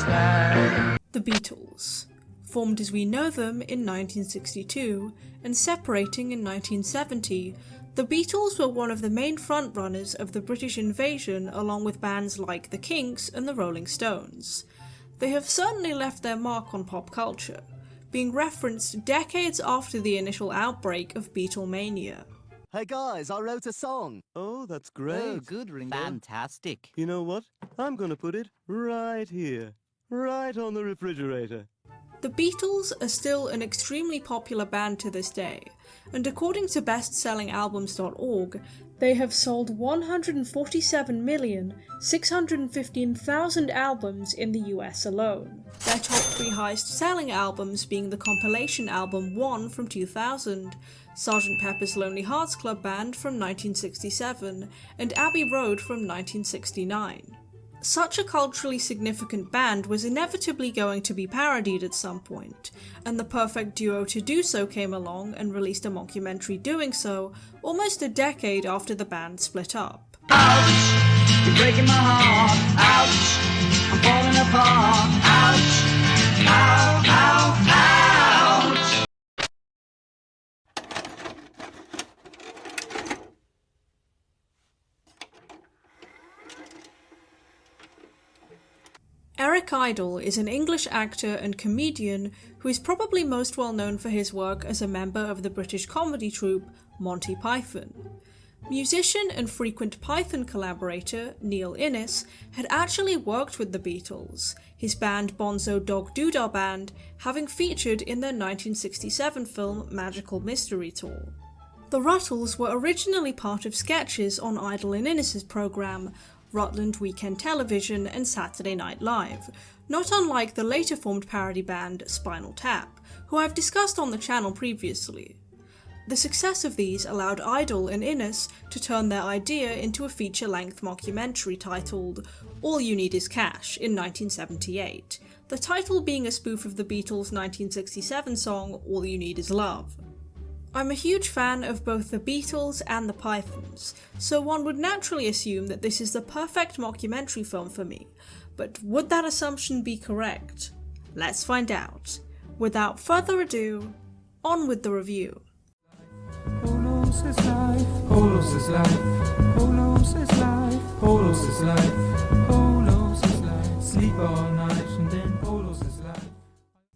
The Beatles. Formed as we know them in 1962 and separating in 1970, the Beatles were one of the main frontrunners of the British invasion along with bands like the Kinks and the Rolling Stones. They have certainly left their mark on pop culture, being referenced decades after the initial outbreak of Beatlemania. Hey guys, I wrote a song. Oh, that's great. Oh, good, Ringo. Fantastic. You know what? I'm gonna put it right here. Right on the refrigerator. The Beatles are still an extremely popular band to this day, and according to bestsellingalbums.org, they have sold 147,615,000 albums in the US alone. Their top 3 highest selling albums being the compilation album One from 2000, Sgt. Pepper's Lonely Hearts Club Band from 1967, and Abbey Road from 1969. Such a culturally significant band was inevitably going to be parodied at some point, and the perfect duo to do so came along and released a mockumentary doing so, almost a decade after the band split up. Ouch! You're breaking my heart. Ouch! I'm falling apart. Ouch! Ow, ow, ouch! Eric Idle is an English actor and comedian who is probably most well known for his work as a member of the British comedy troupe Monty Python. Musician and frequent Python collaborator Neil Innes had actually worked with the Beatles, his band Bonzo Dog Doodah Band having featured in their 1967 film Magical Mystery Tour. The Rutles were originally part of sketches on Idle and Innes's programme Rutland Weekend Television and Saturday Night Live, not unlike the later formed parody band Spinal Tap, who I've discussed on the channel previously. The success of these allowed Idle and Innes to turn their idea into a feature-length mockumentary titled All You Need Is Cash in 1978, the title being a spoof of the Beatles' 1967 song All You Need Is Love. I'm a huge fan of both the Beatles and the Pythons, so one would naturally assume that this is the perfect mockumentary film for me, but would that assumption be correct? Let's find out. Without further ado, on with the review. Polos is life, Polos is life, Polos is life, Polos is life, Polos is life, sleep all night and then Polos is life.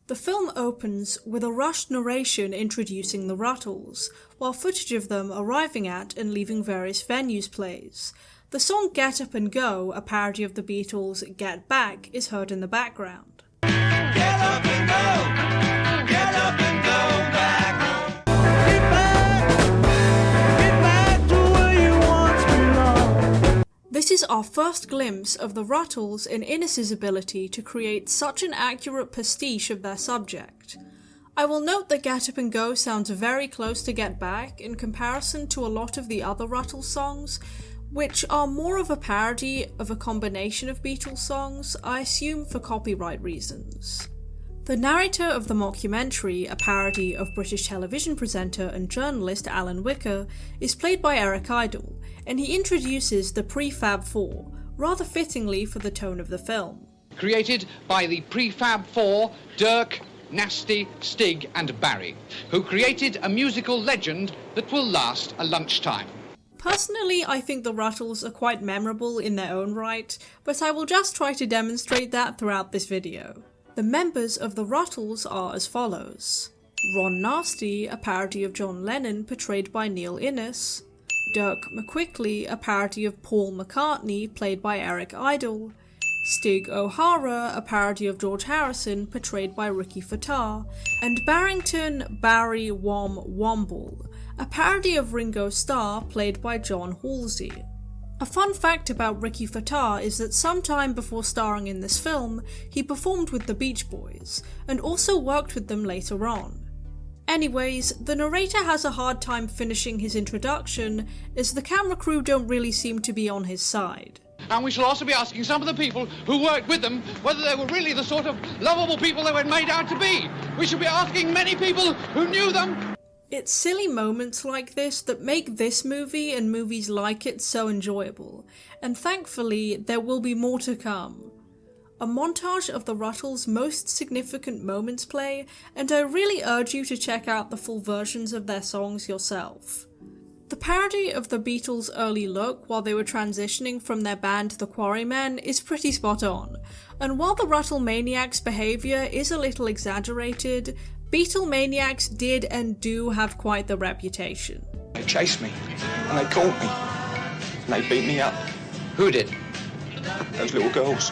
The film opens with a rushed narration introducing the Rutles, while footage of them arriving at and leaving various venues plays. The song Get Up and Go, a parody of the Beatles' Get Back, is heard in the background. Get up and go! Get up and go back home! Get back to where you once belonged! This is our first glimpse of the Rutles and Innes's ability to create such an accurate pastiche of their subject. I will note that Get Up and Go sounds very close to Get Back in comparison to a lot of the other Rutles songs, which are more of a parody of a combination of Beatles songs, I assume for copyright reasons. The narrator of the mockumentary, a parody of British television presenter and journalist Alan Wicker, is played by Eric Idle, and he introduces the Prefab Four, rather fittingly for the tone of the film. Created by the Prefab Four, Dirk, Nasty, Stig and Barry, who created a musical legend that will last a lunchtime. Personally, I think the Rutles are quite memorable in their own right, but I will just try to demonstrate that throughout this video. The members of the Rutles are as follows: Ron Nasty, a parody of John Lennon portrayed by Neil Innes, Dirk McQuickley, a parody of Paul McCartney played by Eric Idle, Stig O'Hara, a parody of George Harrison portrayed by Ricky Fataar, and Barrington Barry Womble, a parody of Ringo Starr played by John Halsey. A fun fact about Ricky Fataar is that sometime before starring in this film, he performed with the Beach Boys, and also worked with them later on. Anyways, the narrator has a hard time finishing his introduction, as the camera crew don't really seem to be on his side. And we shall also be asking some of the people who worked with them whether they were really the sort of lovable people they were made out to be. We shall be asking many people who knew them. It's silly moments like this that make this movie and movies like it so enjoyable, and thankfully there will be more to come. A montage of the Rutles' most significant moments play, and I really urge you to check out the full versions of their songs yourself. The parody of the Beatles' early look while they were transitioning from their band The Quarrymen is pretty spot on, and while the Rutlemaniacs' behaviour is a little exaggerated, Beatlemaniacs did and do have quite the reputation. They chased me, and they caught me, and they beat me up. Who did? Those little girls.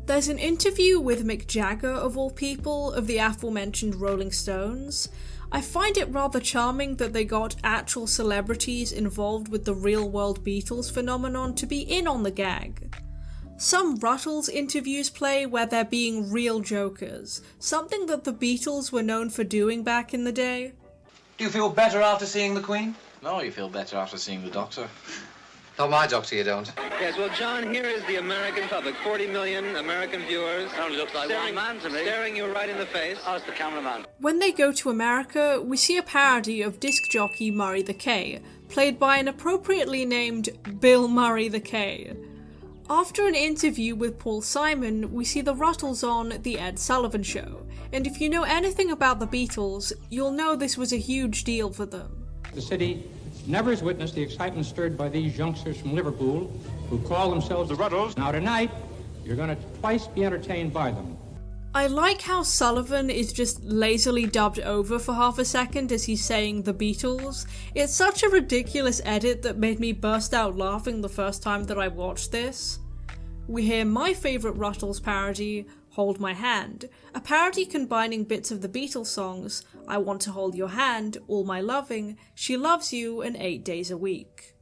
There's an interview with Mick Jagger, of all people, of the aforementioned Rolling Stones. I find it rather charming that they got actual celebrities involved with the real-world Beatles phenomenon to be in on the gag. Some Rutles interviews play where they're being real jokers, something that the Beatles were known for doing back in the day. Do you feel better after seeing the Queen? No, you feel better after seeing the Doctor. Not my doctor, you don't. Yes, well, John, here is the American public. 40 million American viewers. Only looks like one man to me. Staring you right in the face. Ask the cameraman. When they go to America, we see a parody of disc jockey Murray the K, played by an appropriately named Bill Murray the K. After an interview with Paul Simon, we see the Rutles on The Ed Sullivan Show, and if you know anything about the Beatles, you'll know this was a huge deal for them. The city never has witnessed the excitement stirred by these youngsters from Liverpool who call themselves the Rutles. Now tonight, you're going to twice be entertained by them. I like how Sullivan is just lazily dubbed over for half a second as he's saying the Beatles. It's such a ridiculous edit that made me burst out laughing the first time that I watched this. We hear my favourite Rutles parody, Hold My Hand, a parody combining bits of the Beatles songs, I Want to Hold Your Hand, All My Loving, She Loves You, and 8 Days a Week.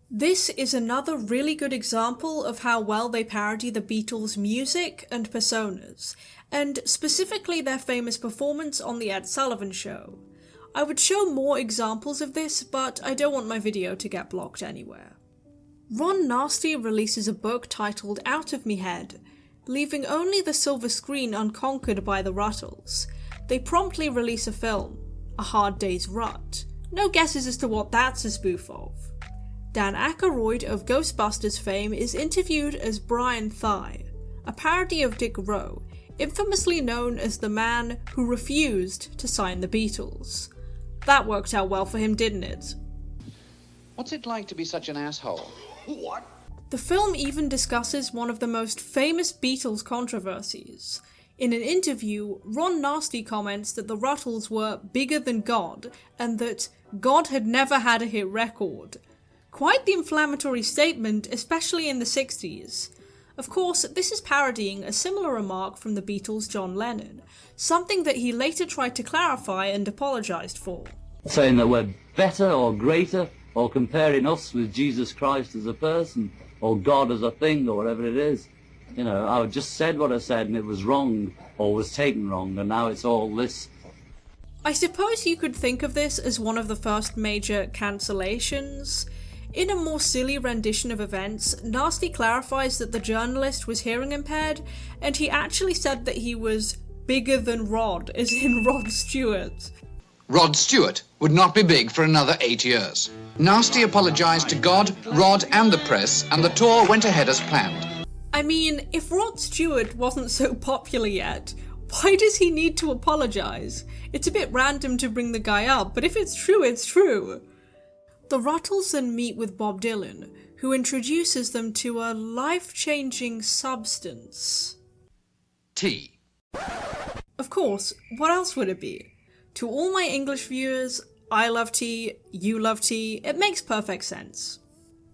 This is another really good example of how well they parody the Beatles' music and personas, and specifically their famous performance on The Ed Sullivan Show. I would show more examples of this, but I don't want my video to get blocked anywhere. Ron Nasty releases a book titled Out of Me Head, leaving only the silver screen unconquered by the Rutles. They promptly release a film, A Hard Day's Rut. No guesses as to what that's a spoof of. Dan Aykroyd of Ghostbusters fame is interviewed as Brian Thigh, a parody of Dick Rowe, infamously known as the man who refused to sign the Beatles. That worked out well for him, didn't it? What's it like to be such an asshole? What? The film even discusses one of the most famous Beatles controversies. In an interview, Ron Nasty comments that the Rutles were bigger than God, and that God had never had a hit record. Quite the inflammatory statement, especially in the 60s. Of course, this is parodying a similar remark from the Beatles' John Lennon, something that he later tried to clarify and apologised for. Saying that we're better or greater, or comparing us with Jesus Christ as a person, or God as a thing, or whatever it is. You know, I just said what I said and it was wrong, or was taken wrong, and now it's all this. I suppose you could think of this as one of the first major cancellations. In a more silly rendition of events, Nasty clarifies that the journalist was hearing impaired, and he actually said that he was bigger than Rod, as in Rod Stewart. Rod Stewart would not be big for another 8 years. Nasty apologised to God, Rod and the press, and the tour went ahead as planned. I mean, if Rod Stewart wasn't so popular yet, why does he need to apologise? It's a bit random to bring the guy up, but if it's true, it's true. The Rutles then meet with Bob Dylan, who introduces them to a life-changing substance. Tea. Of course, what else would it be? To all my English viewers, I love tea, you love tea, it makes perfect sense.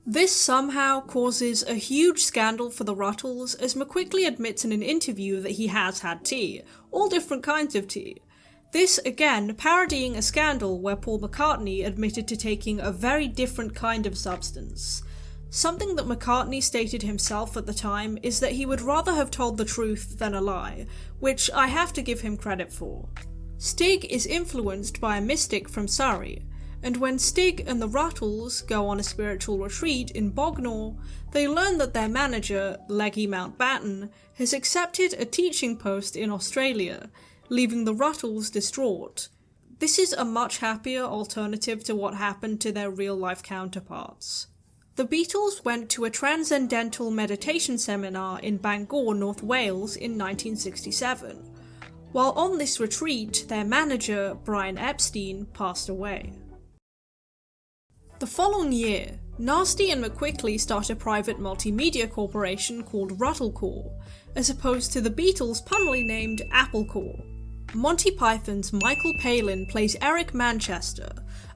This somehow causes a huge scandal for the Rutles, as McQuickley admits in an interview that he has had tea, all different kinds of tea. This, again, parodying a scandal where Paul McCartney admitted to taking a very different kind of substance. Something that McCartney stated himself at the time is that he would rather have told the truth than a lie, which I have to give him credit for. Stig is influenced by a mystic from Surrey, and when Stig and the Rutles go on a spiritual retreat in Bognor, they learn that their manager, Leggy Mountbatten, has accepted a teaching post in Australia, leaving the Rutles distraught. This is a much happier alternative to what happened to their real-life counterparts. The Beatles went to a transcendental meditation seminar in Bangor, North Wales in 1967. While on this retreat, their manager, Brian Epstein, passed away. The following year, Nasty and McQuickley start a private multimedia corporation called Ruttlecore, as opposed to the Beatles' punnily named Applecore. Monty Python's Michael Palin plays Eric Manchester,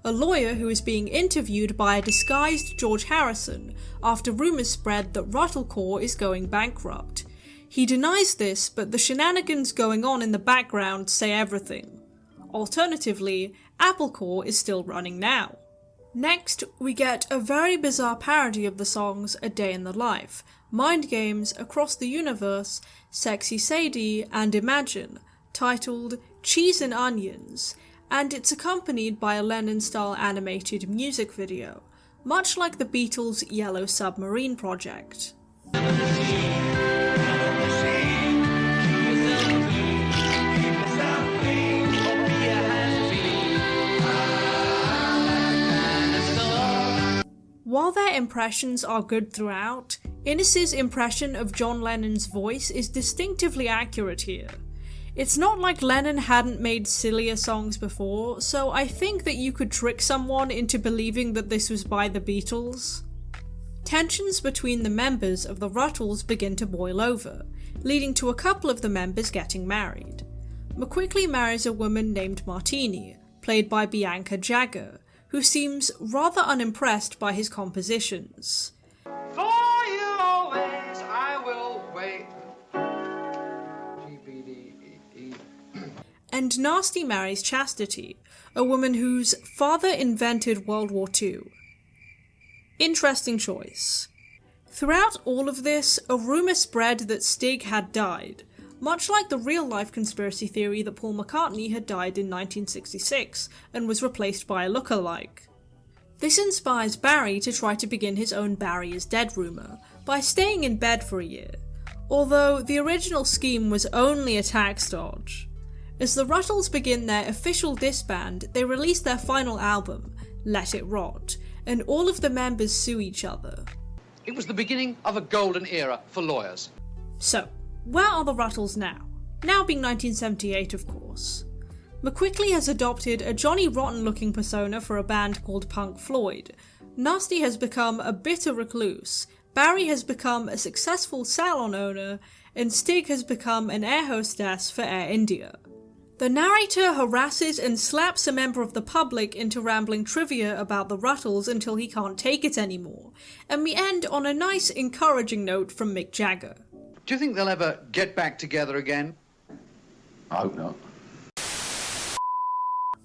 a lawyer who is being interviewed by a disguised George Harrison after rumours spread that Ruttlecore is going bankrupt. He denies this, but the shenanigans going on in the background say everything. Alternatively, Applecore is still running now. Next, we get a very bizarre parody of the songs A Day in the Life, Mind Games, Across the Universe, Sexy Sadie, and Imagine, titled Cheese and Onions, and it's accompanied by a Lennon-style animated music video, much like the Beatles' Yellow Submarine project. While their impressions are good throughout, Innes's impression of John Lennon's voice is distinctively accurate here. It's not like Lennon hadn't made sillier songs before, so I think that you could trick someone into believing that this was by the Beatles. Tensions between the members of the Rutles begin to boil over, leading to a couple of the members getting married. McQuickley marries a woman named Martini, played by Bianca Jagger, who seems rather unimpressed by his compositions. For you always I will wait. G-B-D-E-E. And Nasty marries Chastity, a woman whose father invented World War II. Interesting choice. Throughout all of this, a rumour spread that Stig had died, much like the real-life conspiracy theory that Paul McCartney had died in 1966 and was replaced by a look-alike. This inspires Barry to try to begin his own Barry is Dead rumour by staying in bed for a year, although the original scheme was only a tax dodge. As the Rutles begin their official disband, they release their final album, Let It Rot, and all of the members sue each other. It was the beginning of a golden era for lawyers. So, where are the Rutles now? Now being 1978, of course. McQuickley has adopted a Johnny Rotten-looking persona for a band called Punk Floyd. Nasty has become a bitter recluse, Barry has become a successful salon owner, and Stig has become an air hostess for Air India. The narrator harasses and slaps a member of the public into rambling trivia about the Rutles until he can't take it anymore, and we end on a nice, encouraging note from Mick Jagger. Do you think they'll ever get back together again? I hope not.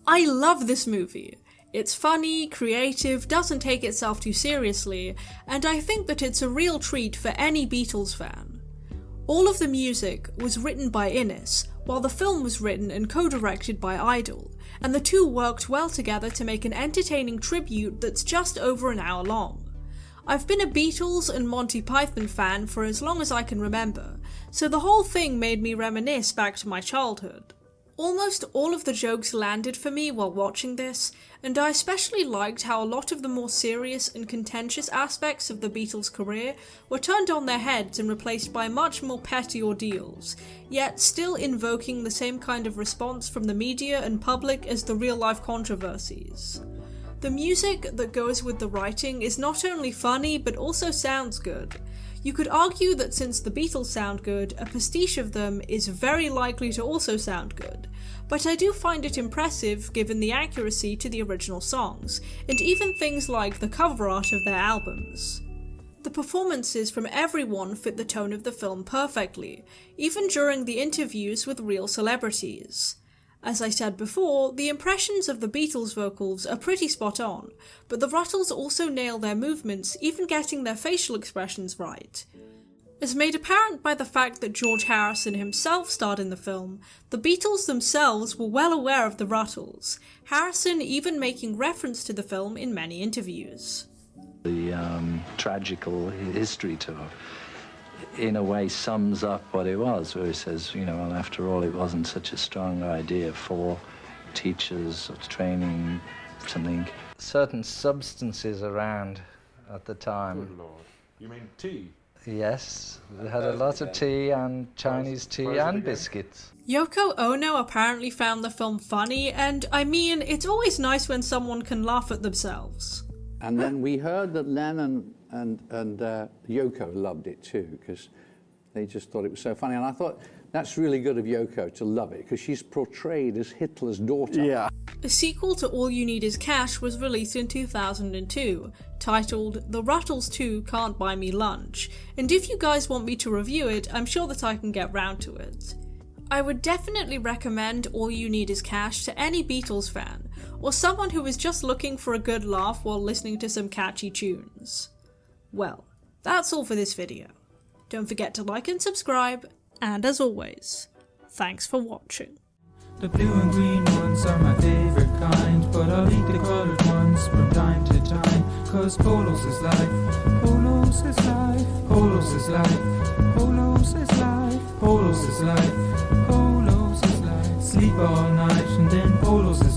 I love this movie. It's funny, creative, doesn't take itself too seriously, and I think that it's a real treat for any Beatles fan. All of the music was written by Innes, while the film was written and co-directed by Idol, and the two worked well together to make an entertaining tribute that's just over an hour long. I've been a Beatles and Monty Python fan for as long as I can remember, so the whole thing made me reminisce back to my childhood. Almost all of the jokes landed for me while watching this, and I especially liked how a lot of the more serious and contentious aspects of the Beatles' career were turned on their heads and replaced by much more petty ordeals, yet still invoking the same kind of response from the media and public as the real-life controversies. The music that goes with the writing is not only funny but also sounds good. You could argue that since the Beatles sound good, a pastiche of them is very likely to also sound good, but I do find it impressive given the accuracy to the original songs, and even things like the cover art of their albums. The performances from everyone fit the tone of the film perfectly, even during the interviews with real celebrities. As I said before, the impressions of the Beatles vocals are pretty spot on, but the Rutles also nail their movements, even getting their facial expressions right. As made apparent by the fact that George Harrison himself starred in the film, the Beatles themselves were well aware of the Rutles, Harrison even making reference to the film in many interviews. The tragical history tour, in a way, sums up what it was, where he says, you know, well, after all, it wasn't such a strong idea for teachers or training something. Certain substances around at the time. Good Lord. You mean tea? Yes, we had a lot of tea and Chinese tea and biscuits. Yoko Ono apparently found the film funny, and I mean, it's always nice when someone can laugh at themselves. And then we heard that Lennon and Yoko loved it too, because they just thought it was so funny. And I thought, that's really good of Yoko to love it, because she's portrayed as Hitler's daughter. Yeah. A sequel to All You Need Is Cash was released in 2002, titled The Rutles 2 Can't Buy Me Lunch, and if you guys want me to review it, I'm sure that I can get round to it. I would definitely recommend All You Need Is Cash to any Beatles fan, or someone who is just looking for a good laugh while listening to some catchy tunes. Well, that's all for this video. Don't forget to like and subscribe, and as always, thanks for watching. The blue and green ones are my favorite kind, but I'll eat the coloured ones from time to time, 'cause polos is life, polos is life, polos is life, polos is life, polos is life, polos is life. Sleep all night and then polos is